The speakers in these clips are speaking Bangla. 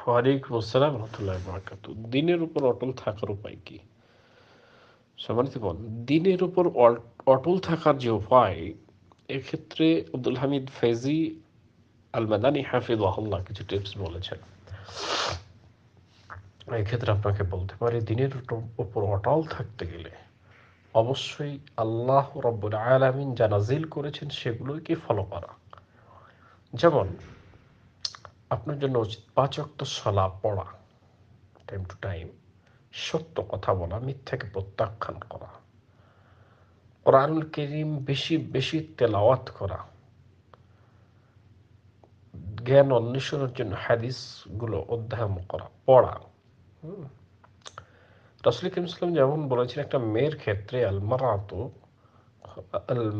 ওয়ালাইকুম আসসালাম রহমতুল্লাহ বারাকাতু। দিনের উপর অটল থাকার উপায় কি? সম্মানিত বোন, দিনের উপর অটল থাকার যে উপায়, এক্ষেত্রে আব্দুল হামিদ ফেজি আল মাদানী হাফিজাহুল্লাহ কিছু টিপস বলেছেন। এক্ষেত্রে আপনাকে বলতে পারি, দিনের উপর অটল থাকতে গেলে অবশ্যই আল্লাহ রাব্বুল আলামিন যা নাজিল করেছেন সেগুলোকে ফলো করা। যেমন আপনার জন্য উচিত ৫ ওয়াক্ত সালাত পড়া, টাইম টু টাইম, সত্য কথা বলা, মিথ্যাকে প্রত্যাখ্যান করা, কোরআনুল কারীম বেশি বেশি তেলাওয়াত করা, জ্ঞান অন্বেষণের জন্য হাদিসগুলো অধ্যয়ন করা, পড়া। রাসূল করিম সাল্লাল্লাহু আলাইহি ওয়াসাল্লাম যেমন বলেছেন, একটা মেয়ের ক্ষেত্রে আল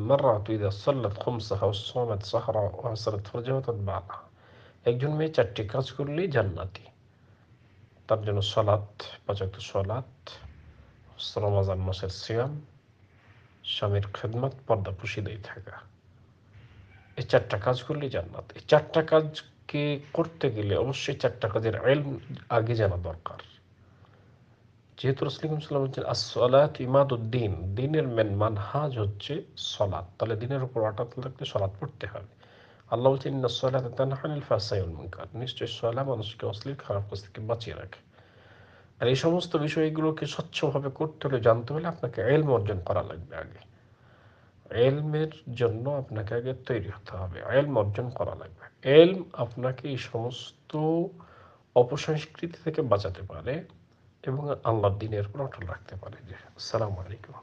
মারআতু ইযা সাল্লাত খামসাহা ওয়া সামাত সাহরা ওয়া হাসানাত ফারজাহা ওয়া তাতবাআহা। একজন মেয়ে ৪টি কাজ করলেই জান্নাতি। তার জন্য সালাত, ৫ ওয়াক্ত সালাত, রমজান মাসের সিয়াম, স্বামীর খেদমত, পর্দাপ্রশিদায় থাকা। এই ৪টা কাজ করলেই জান্নাত। এই ৪টা কাজকে করতে গেলে অবশ্যই ৪টা কাজের ইলম আগে জানা দরকার। যেহেতু রাসূল করিম সাল্লাল্লাহু আলাইহি ওয়াসাল্লাম বলছেন আস-সালাতু ইমাদুদ্দিন, দিনের মেন মানহাজ হচ্ছে সালাত। তাহলে দিনের উপর অটল থাকতে সালাত পড়তে হবে। আল্লাহ বলছেন ইন্নাস সালাতা তানহা আনিল ফাহশাই ওয়াল মুনকার। নিশ্চয়ই সালাত মানুষকে অশ্লীল খারাপ কাজ থেকে বাঁচিয়ে রাখে। আর এই সমস্ত বিষয়গুলোকে স্বচ্ছভাবে করতে হলে, জানতে হলে আপনাকে ইলম অর্জন করা লাগবে আগে। ইলমের জন্য আপনাকে আগে তৈরি হতে হবে, ইলম অর্জন করা লাগবে। ইলম আপনাকে এই সমস্ত অপসংস্কৃতি থেকে বাঁচাতে পারে এবং আল্লাহর দ্বীনের উপর অটল রাখতে পারে। জি, আসসালামু আলাইকুম।